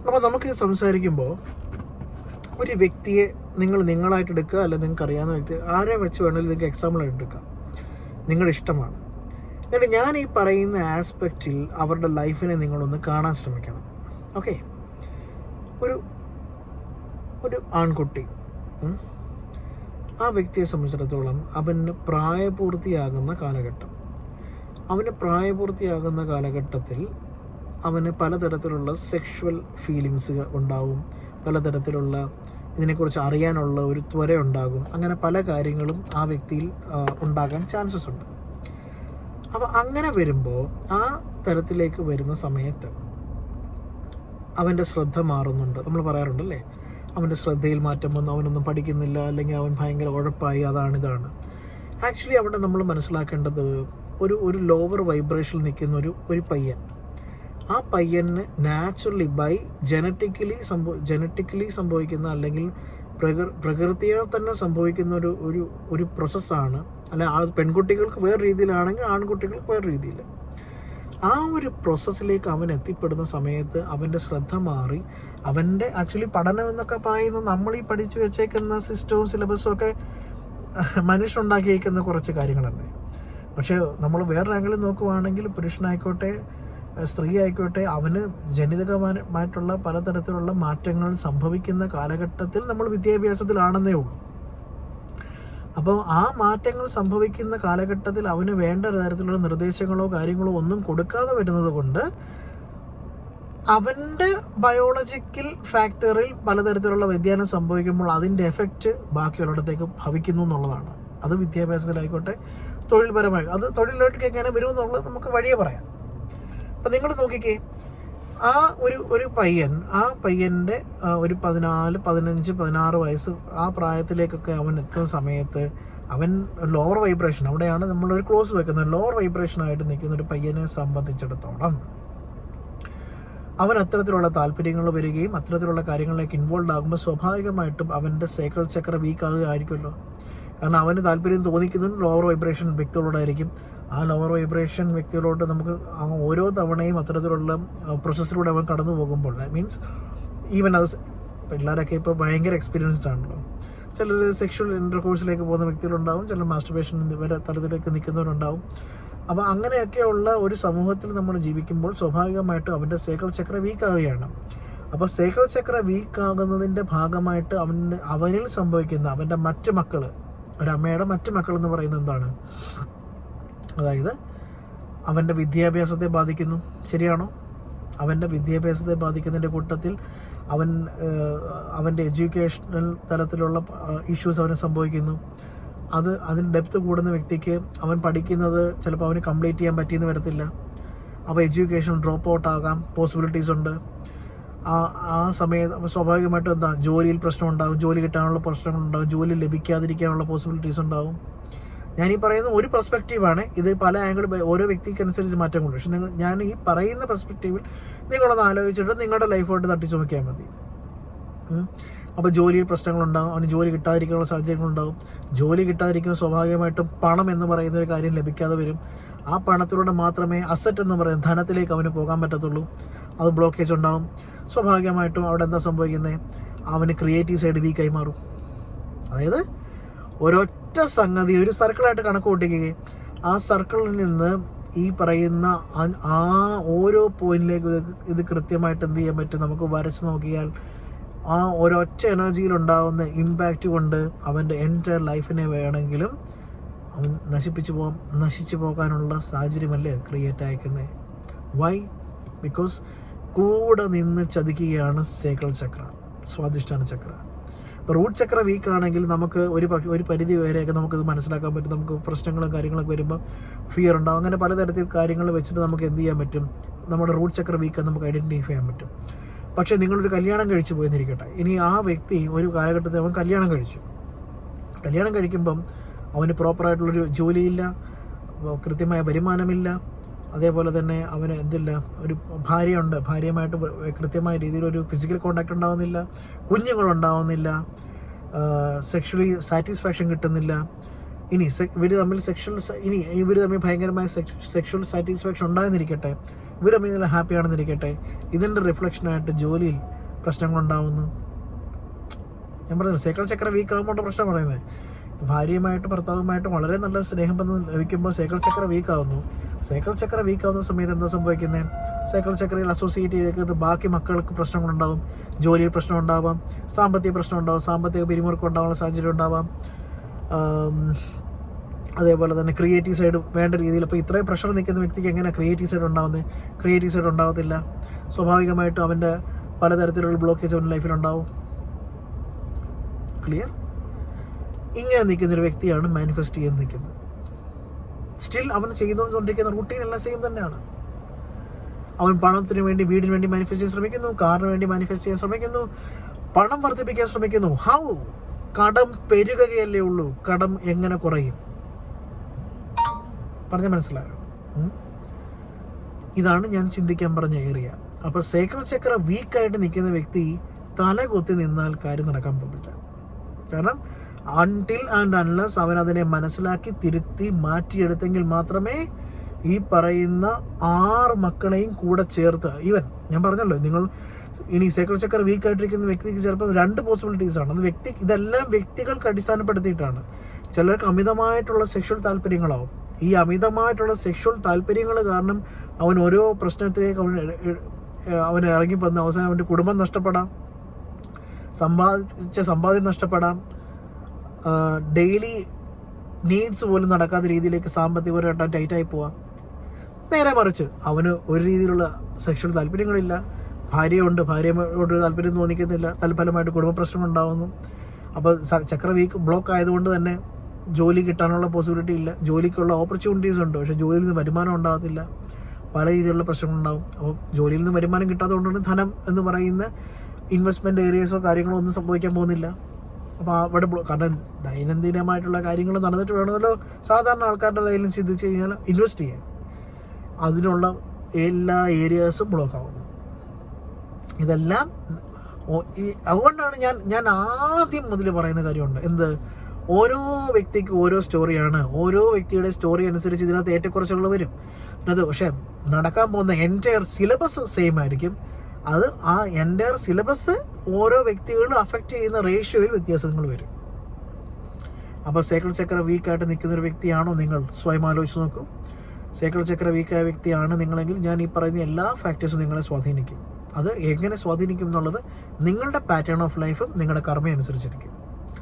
അപ്പോൾ നമുക്ക് സംസാരിക്കുമ്പോൾ ഒരു വ്യക്തിയെ നിങ്ങളായിട്ട് എടുക്കുക, അല്ലെങ്കിൽ നിങ്ങൾക്ക് അറിയാവുന്ന വ്യക്തി ആരെ വെച്ച് വേണമെങ്കിലും നിങ്ങൾക്ക് എക്സാമ്പിളായിട്ട് എടുക്കാം. നിങ്ങളുടെ ഇഷ്ടമാണ്. എന്നിട്ട് ഞാൻ ഈ പറയുന്ന ആസ്പെക്റ്റിൽ അവരുടെ ലൈഫിനെ നിങ്ങളൊന്ന് കാണാൻ ശ്രമിക്കണം. ഓക്കെ, ഒരു ആൺകുട്ടി, ആ വ്യക്തിയെ സംബന്ധിച്ചിടത്തോളം അവന് പ്രായപൂർത്തിയാകുന്ന കാലഘട്ടത്തിൽ അവന് പലതരത്തിലുള്ള സെക്ഷുവൽ ഫീലിങ്സ് ഉണ്ടാവും, പലതരത്തിലുള്ള ഇതിനെക്കുറിച്ച് അറിയാനുള്ള ഒരു ത്വര ഉണ്ടാകും. അങ്ങനെ പല കാര്യങ്ങളും ആ വ്യക്തിയിൽ ഉണ്ടാകാൻ ചാൻസസ് ഉണ്ട്. അപ്പോൾ അങ്ങനെ വരുമ്പോൾ ആ തരത്തിലേക്ക് വരുന്ന സമയത്ത് അവൻ്റെ ശ്രദ്ധ മാറുന്നുണ്ട്. നമ്മൾ പറയാറുണ്ടല്ലേ, അവൻ്റെ ശ്രദ്ധയിൽ മാറ്റം വന്നു, അവനൊന്നും പഠിക്കുന്നില്ല, അല്ലെങ്കിൽ അവൻ ഭയങ്കര ഉഴപ്പായി, ഇതാണ്. ആക്ച്വലി അവിടെ നമ്മൾ മനസ്സിലാക്കേണ്ടത് ഒരു ലോവർ വൈബ്രേഷനിൽ നിൽക്കുന്ന ഒരു പയ്യൻ, ആ പയ്യന് നാച്ചുറലി ബൈ ജനറ്റിക്കലി സംഭവിക്കുന്ന, അല്ലെങ്കിൽ പ്രകൃതിയാൽ തന്നെ സംഭവിക്കുന്ന ഒരു പ്രോസസ്സാണ്. അല്ല, പെൺകുട്ടികൾക്ക് വേറെ രീതിയിലാണെങ്കിൽ ആൺകുട്ടികൾക്ക് വേറെ രീതിയിൽ. ആ ഒരു പ്രോസസ്സിലേക്ക് അവൻ എത്തിപ്പെടുന്ന സമയത്ത് അവൻ്റെ ശ്രദ്ധ മാറി, അവൻ്റെ ആക്ച്വലി പഠനം എന്നൊക്കെ പറയുന്നത് നമ്മൾ ഈ പഠിച്ചു വെച്ചേക്കുന്ന സിസ്റ്റവും സിലബസും ഒക്കെ മനുഷ്യനുണ്ടാക്കി വയ്ക്കുന്ന കുറച്ച് കാര്യങ്ങളല്ലേ. പക്ഷേ നമ്മൾ വേറെ ആംഗിളിൽ നോക്കുവാണെങ്കിൽ പുരുഷനായിക്കോട്ടെ സ്ത്രീ ആയിക്കോട്ടെ, അവന് ജനിതകമായിട്ടുള്ള പലതരത്തിലുള്ള മാറ്റങ്ങൾ സംഭവിക്കുന്ന കാലഘട്ടത്തിൽ നമ്മൾ വിദ്യാഭ്യാസത്തിലാണെന്നേ ഉള്ളൂ. അപ്പോൾ ആ മാറ്റങ്ങൾ സംഭവിക്കുന്ന കാലഘട്ടത്തിൽ അവന് വേണ്ട തരത്തിലുള്ള നിർദ്ദേശങ്ങളോ കാര്യങ്ങളോ ഒന്നും കൊടുക്കാതെ വരുന്നത് കൊണ്ട് അവൻ്റെ ബയോളജിക്കൽ ഫാക്ടറിൽ പലതരത്തിലുള്ള വ്യതിയാനം സംഭവിക്കുമ്പോൾ അതിൻ്റെ എഫക്റ്റ് ബാക്കിയുള്ളിടത്തേക്ക് ഭവിക്കുന്നു എന്നുള്ളതാണ്. അത് വിദ്യാഭ്യാസത്തിലായിക്കോട്ടെ തൊഴിൽപരമായി, അത് തൊഴിലിലേക്ക് എങ്ങനെ വരുമെന്നുള്ളത് നമുക്ക് വഴിയെ പറയാം. അപ്പം നിങ്ങൾ നോക്കിക്കേ, ആ ഒരു പയ്യൻ്റെ ഒരു 14, 15, 16 വയസ്സ് ആ പ്രായത്തിലേക്കൊക്കെ അവൻ എത്തുന്ന സമയത്ത് അവൻ ലോവർ വൈബ്രേഷൻ, അവിടെയാണ് നമ്മളൊരു ക്ലോസ് വെക്കുന്നത്, ലോവർ വൈബ്രേഷനായിട്ട് നിൽക്കുന്ന ഒരു പയ്യനെ സംബന്ധിച്ചിടത്തോളം അവൻ അത്തരത്തിലുള്ള താല്പര്യങ്ങൾ വരികയും അത്തരത്തിലുള്ള കാര്യങ്ങളിലേക്ക് ഇൻവോൾവ് ആകുമ്പോൾ സ്വാഭാവികമായിട്ടും അവൻ്റെ സൈക്കിൾ ചക്ര വീക്ക് ആകുകയായിരിക്കുമല്ലോ. കാരണം അവന് താല്പര്യം തോന്നിക്കുന്നതും ലോവർ വൈബ്രേഷൻ വ്യക്തികളോടായിരിക്കും. ആ ലോവർ വൈബ്രേഷൻ വ്യക്തികളോട് നമുക്ക് ഓരോ തവണയും അത്തരത്തിലുള്ള പ്രോസസ്സിലൂടെ അവൻ കടന്നു പോകുമ്പോൾ, ദാറ്റ് മീൻസ് ഈവൻ അത് പിള്ളേരൊക്കെ ഇപ്പോൾ ഭയങ്കര എക്സ്പീരിയൻസ്ഡ് ആണല്ലോ. ചിലർ സെക്ഷൽ ഇൻ്റർകോഴ്സിലേക്ക് പോകുന്ന വ്യക്തികളുണ്ടാവും, ചിലർ മാസ്റ്റർബേഷൻ വരെ തലത്തിലേക്ക് നിൽക്കുന്നവരുണ്ടാവും. അപ്പോൾ അങ്ങനെയൊക്കെയുള്ള ഒരു സമൂഹത്തിൽ നമ്മൾ ജീവിക്കുമ്പോൾ സ്വാഭാവികമായിട്ടും അവൻ്റെ സൈക്കിൾ ചക്ര വീക്കാവുകയാണ്. അപ്പോൾ സൈക്കിൾ ചക്ര വീക്കാകുന്നതിൻ്റെ ഭാഗമായിട്ട് അവനിൽ സംഭവിക്കുന്ന അവൻ്റെ മറ്റ് മക്കൾ, ഒരമ്മയുടെ മറ്റ് മക്കൾ എന്ന് പറയുന്നത് എന്താണ്? അതായത് അവൻ്റെ വിദ്യാഭ്യാസത്തെ ബാധിക്കുന്നു. ശരിയാണോ? അവൻ്റെ വിദ്യാഭ്യാസത്തെ ബാധിക്കുന്നതിൻ്റെ കൂട്ടത്തിൽ അവൻ്റെ എഡ്യൂക്കേഷണൽ തലത്തിലുള്ള ഇഷ്യൂസ് അവന് സംഭവിക്കുന്നു. അതിന് ഡെപ്ത് കൂടുന്ന വ്യക്തിക്ക് അവൻ പഠിക്കുന്നത് ചിലപ്പോൾ അവന് കംപ്ലീറ്റ് ചെയ്യാൻ പറ്റിയെന്ന് വരത്തില്ല. അപ്പോൾ എഡ്യൂക്കേഷൻ ഡ്രോപ്പ് ഔട്ട് ആകാം പോസിബിലിറ്റീസ് ഉണ്ട്. ആ സമയത്ത് സ്വാഭാവികമായിട്ടും ജോലിയിൽ പ്രശ്നം ഉണ്ടാകും, ജോലി കിട്ടാനുള്ള പ്രശ്നങ്ങളുണ്ടാകും, ജോലി ലഭിക്കാതിരിക്കാനുള്ള പോസിബിലിറ്റീസ് ഉണ്ടാകും. ഞാനീ പറയുന്ന ഒരു പെർസ്പെക്റ്റീവാണ്. ഇത് പല ആംഗിൾ ഓരോ വ്യക്തിക്കനുസരിച്ച് മാറ്റം കൊണ്ടു. പക്ഷെ ഞാൻ ഈ പറയുന്ന പെർസ്പെക്റ്റീവിൽ നിങ്ങളൊന്ന് ആലോചിച്ചിട്ട് നിങ്ങളുടെ ലൈഫായിട്ട് തട്ടിച്ചു നോക്കിയാൽ മതി. അപ്പോൾ ജോലിയിൽ പ്രശ്നങ്ങളുണ്ടാകും, അവന് ജോലി കിട്ടാതിരിക്കാനുള്ള സാഹചര്യങ്ങളുണ്ടാകും. ജോലി കിട്ടാതിരിക്കുന്ന സ്വാഭാവികമായിട്ടും പണം എന്ന് പറയുന്ന ഒരു കാര്യം ലഭിക്കാതെ വരും. ആ പണത്തിലൂടെ മാത്രമേ അസറ്റ് എന്ന് പറയുന്ന ധനത്തിലേക്ക് അവന് പോകാൻ പറ്റത്തുള്ളൂ. അത് ബ്ലോക്കേജ് ഉണ്ടാകും. സ്വാഭാവികമായിട്ടും അവിടെ എന്താ സംഭവിക്കുന്നത്? അവന് ക്രിയേറ്റീവ് സൈഡ് വീക്കായി മാറും. അതായത് ഒരൊറ്റ സംഗതി ഒരു സർക്കിളായിട്ട് കണക്ക് കൂട്ടിക്കുകയും ആ സർക്കിളിൽ നിന്ന് ഈ പറയുന്ന ആ ഓരോ പോയിന്റിലേക്ക് ഇത് കൃത്യമായിട്ട് എന്ത് ചെയ്യാൻ പറ്റും? നമുക്ക് വരച്ച് നോക്കിയാൽ ആ ഒരൊറ്റ എനർജിയിലുണ്ടാകുന്ന ഇമ്പാക്റ്റ് കൊണ്ട് അവൻ്റെ എൻറ്റയർ ലൈഫിനെ വേണമെങ്കിലും അവൻ നശിച്ചു പോകാനുള്ള സാഹചര്യമല്ലേ ക്രിയേറ്റ് അയക്കുന്നത്. വൈ? ബിക്കോസ് കൂടെ നിന്ന് ചതിക്കുകയാണ് സൈക്കിൾ ചക്ര, സ്വാധിഷ്ഠാന ചക്ര. ഇപ്പോൾ റൂട്ട് ചക്ര വീക്കാണെങ്കിൽ നമുക്ക് ഒരു പരിധി വരെയൊക്കെ നമുക്കത് മനസ്സിലാക്കാൻ പറ്റും. നമുക്ക് പ്രശ്നങ്ങളും കാര്യങ്ങളൊക്കെ വരുമ്പോൾ ഫിയർ ഉണ്ടാകും. അങ്ങനെ പലതരത്തിൽ കാര്യങ്ങൾ വെച്ചിട്ട് നമുക്ക് എന്ത് ചെയ്യാൻ പറ്റും? നമ്മുടെ റൂട്ട് ചക്ര വീക്ക് നമുക്ക് ഐഡൻറ്റിഫൈ ചെയ്യാൻ പറ്റും. പക്ഷേ നിങ്ങളൊരു കല്യാണം കഴിച്ചു പോയെന്നിരിക്കട്ടെ, ഇനി ആ വ്യക്തി ഒരു കാലഘട്ടത്തിൽ അവൻ കല്യാണം കഴിക്കുമ്പം അവന് പ്രോപ്പറായിട്ടുള്ളൊരു ജോലിയില്ല, കൃത്യമായ വരുമാനമില്ല, അതേപോലെ തന്നെ അവന് എന്തില്ല, ഒരു ഭാര്യയുണ്ട്, ഭാര്യയുമായിട്ട് കൃത്യമായ രീതിയിലൊരു ഫിസിക്കൽ കോണ്ടാക്ട് ഉണ്ടാകുന്നില്ല, കുഞ്ഞുങ്ങളുണ്ടാവുന്നില്ല, സെക്ഷലി സാറ്റിസ്ഫാക്ഷൻ കിട്ടുന്നില്ല, ഇനി ഇവർ തമ്മിൽ ഇവർ തമ്മിൽ ഭയങ്കരമായ സെക്ഷൽ സാറ്റിസ്ഫാക്ഷൻ ഉണ്ടായെന്നിരിക്കട്ടെ, ഇവർ തമ്മിൽ നല്ല ഹാപ്പി ആണെന്നിരിക്കട്ടെ, ഇതിൻ്റെ റിഫ്ലക്ഷനായിട്ട് ജോലിയിൽ പ്രശ്നങ്ങളുണ്ടാവുന്നു. ഞാൻ പറയുന്നത് സൈക്കിൾ ചക്ര വീക്ക് ആകുമ്പോൾ പ്രശ്നം പറയുന്നത്. ഭാര്യയുമായിട്ട് ഭർത്താവുമായിട്ട് വളരെ നല്ല സ്നേഹബന്ധം ലഭിക്കുമ്പോൾ സൈക്കിൾ ചക്ര വീക്ക് ആവുന്നു. സൈക്കിൾ ചക്ര വീക്ക് ആവുന്ന സമയത്ത് എന്താ സംഭവിക്കുന്നത്? സൈക്കിൾ ചക്രയിൽ അസോസിയേറ്റ് ചെയ്തേക്കുന്നത് ബാക്കി മക്കൾക്ക് പ്രശ്നങ്ങളുണ്ടാവും, ജോലിയിൽ പ്രശ്നം ഉണ്ടാവാം, സാമ്പത്തിക പ്രശ്നം ഉണ്ടാവും, സാമ്പത്തിക പിരിമുറുക്കം ഉണ്ടാവാനുള്ള സാഹചര്യം ഉണ്ടാവാം. അതേപോലെ തന്നെ ക്രിയേറ്റീവ് സൈഡ് വേണ്ട രീതിയിൽ. അപ്പോൾ ഇത്രയും പ്രഷർ നിൽക്കുന്ന വ്യക്തിക്ക് എങ്ങനെ ക്രിയേറ്റീവ് സൈഡ് ഉണ്ടാവുന്നത്? ക്രിയേറ്റീവ് സൈഡ് ഉണ്ടാവത്തില്ല. സ്വാഭാവികമായിട്ടും അവൻ്റെ പലതരത്തിലുള്ള ബ്ലോക്കേജ് അവൻ്റെ ലൈഫിലുണ്ടാവും. ക്ലിയർ? ഇങ്ങനെ നിൽക്കുന്നൊരു വ്യക്തിയാണ് മാനിഫെസ്റ്റ് ചെയ്യാൻ നിൽക്കുന്നത്. സ്റ്റിൽ അവൻ ചെയ്തുകൊണ്ടിരിക്കുന്ന റൂട്ടീൻ എല്ലാം സെയിം തന്നെയാണ്. അവൻ പണത്തിന് വേണ്ടി, വീടിന് വേണ്ടി മാനിഫെസ്റ്റ് ചെയ്യാൻ ശ്രമിക്കുന്നു, കാറിന് വേണ്ടി മാനിഫെസ്റ്റ് ചെയ്യാൻ ശ്രമിക്കുന്നു, പണം വർദ്ധിപ്പിക്കാൻ ശ്രമിക്കുന്നു. ഹൗ? കടം പെരുകുകയല്ലേ ഉള്ളൂ. കടം എങ്ങനെ കുറയും? പറഞ്ഞ മനസ്സിലായോ? ഇതാണ് ഞാൻ ചിന്തിക്കാൻ പറഞ്ഞ ഏരിയ. അപ്പോൾ സൈക്കിൾ ചക്ര വീക്കായിട്ട് നിൽക്കുന്ന വ്യക്തി തല കുത്തി നിന്നാൽ കാര്യം നടക്കാൻ പോകുന്നില്ല. കാരണം അൺടിൽ ആൻഡ് അൺലെസ് അവൻ അതിനെ മനസ്സിലാക്കി തിരുത്തി മാറ്റിയെടുത്തെങ്കിൽ മാത്രമേ ഈ പറയുന്ന 6 മക്കളെയും കൂടെ ചേർത്ത്, ഈവൻ ഞാൻ പറഞ്ഞല്ലോ, നിങ്ങൾ ഇനി സൈക്കിൾ ചക്ര വീക്കായിട്ടിരിക്കുന്ന വ്യക്തിക്ക് ചിലപ്പോൾ 2 പോസിബിലിറ്റീസാണ്. അത് ഇതെല്ലാം വ്യക്തികൾക്ക് അടിസ്ഥാനപ്പെടുത്തിയിട്ടാണ്. ചിലർക്ക് അമിതമായിട്ടുള്ള സെക്ഷൽ താല്പര്യങ്ങളാവും. ഈ അമിതമായിട്ടുള്ള സെക്ഷൽ താല്പര്യങ്ങൾ കാരണം അവൻ ഓരോ പ്രശ്നത്തിലേക്ക് അവൻ ഇറങ്ങിപ്പോകുന്ന അവസാനം അവൻ്റെ കുടുംബം നഷ്ടപ്പെടാം, സമ്പാദ്യം നഷ്ടപ്പെടാം, ഡെയിലി നീഡ്സ് പോലും നടക്കാത്ത രീതിയിലേക്ക് സാമ്പത്തികപരമായിട്ട് ടൈറ്റായി പോവാം. നേരെ മറിച്ച് അവന് ഒരു രീതിയിലുള്ള സെക്ഷൽ താല്പര്യങ്ങളില്ല, ഭാര്യയുണ്ട്, ഭാര്യയോട് താല്പര്യം തോന്നിക്കുന്നില്ല, തൽഫലമായിട്ട് കുടുംബ പ്രശ്നം ഉണ്ടാകുന്നു. അപ്പോൾ ചക്ര വീക്ക് ബ്ലോക്ക് ആയതുകൊണ്ട് തന്നെ ജോലി കിട്ടാനുള്ള പോസിബിലിറ്റി ഇല്ല, ജോലിക്കുള്ള ഓപ്പർച്യൂണിറ്റീസ് ഉണ്ട്, പക്ഷേ ജോലിയിൽ നിന്ന് വരുമാനം ഉണ്ടാകത്തില്ല, പല രീതിയിലുള്ള പ്രശ്നങ്ങളുണ്ടാകും. അപ്പോൾ ജോലിയിൽ നിന്ന് വരുമാനം കിട്ടാത്തതുകൊണ്ടാണ് ധനം എന്ന് പറയുന്ന ഇൻവെസ്റ്റ്മെൻറ്റ് ഏരിയസോ കാര്യങ്ങളോ ഒന്നും സംഭവിക്കാൻ പോകുന്നില്ല. അപ്പോൾ അവിടെ കാരണം ദൈനംദിനമായിട്ടുള്ള കാര്യങ്ങൾ നടന്നിട്ട് വേണമല്ലോ സാധാരണ ആൾക്കാരുടെ കയ്യിൽ ചിന്തിച്ച് കഴിഞ്ഞാൽ ഇൻവെസ്റ്റ് ചെയ്യാൻ. അതിനുള്ള എല്ലാ ഏരിയാസും ബ്ലോക്ക് ആവുന്നു. ഇതെല്ലാം അതുകൊണ്ടാണ് ഞാൻ ആദ്യം മുതൽ പറയുന്ന കാര്യമുണ്ട്. എന്ത്? ഓരോ വ്യക്തിക്കും ഓരോ സ്റ്റോറിയാണ്. ഓരോ വ്യക്തിയുടെ സ്റ്റോറി അനുസരിച്ച് ഇതിനകത്ത് ഏറ്റക്കുറച്ചുകൾ വരും. അത് പക്ഷേ നടക്കാൻ പോകുന്ന എൻറ്റയർ സിലബസ് സെയിം ആയിരിക്കും. അത് ആ എൻറ്റയർ സിലബസ് ഓരോ വ്യക്തികളും അഫക്റ്റ് ചെയ്യുന്ന റേഷ്യോയിൽ വ്യത്യാസങ്ങൾ വരും. അപ്പോൾ സൈക്കിൾ ചക്ര വീക്കായിട്ട് നിൽക്കുന്നൊരു വ്യക്തിയാണോ നിങ്ങൾ? സ്വയം ആലോചിച്ച് നോക്കൂ. സൈക്കിൾ ചക്ര വീക്കായ വ്യക്തിയാണ് നിങ്ങളെങ്കിൽ ഞാൻ ഈ പറയുന്ന എല്ലാ ഫാക്ടേഴ്സും നിങ്ങളെ സ്വാധീനിക്കും. അത് എങ്ങനെ സ്വാധീനിക്കും എന്നുള്ളത് നിങ്ങളുടെ പാറ്റേൺ ഓഫ് ലൈഫും നിങ്ങളുടെ കർമ്മ അനുസരിച്ചിരിക്കും.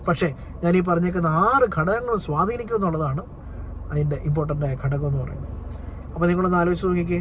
പക്ഷേ ഞാൻ ഈ പറഞ്ഞേക്കുന്ന 6 ഘടകങ്ങൾ സ്വാധീനിക്കും എന്നുള്ളതാണ് അതിൻ്റെ ഇമ്പോർട്ടൻ്റ് ആയ ഘടകം എന്ന് പറയുന്നത്. അപ്പോൾ നിങ്ങളൊന്ന് ആലോചിച്ച് നോക്കിക്കേ.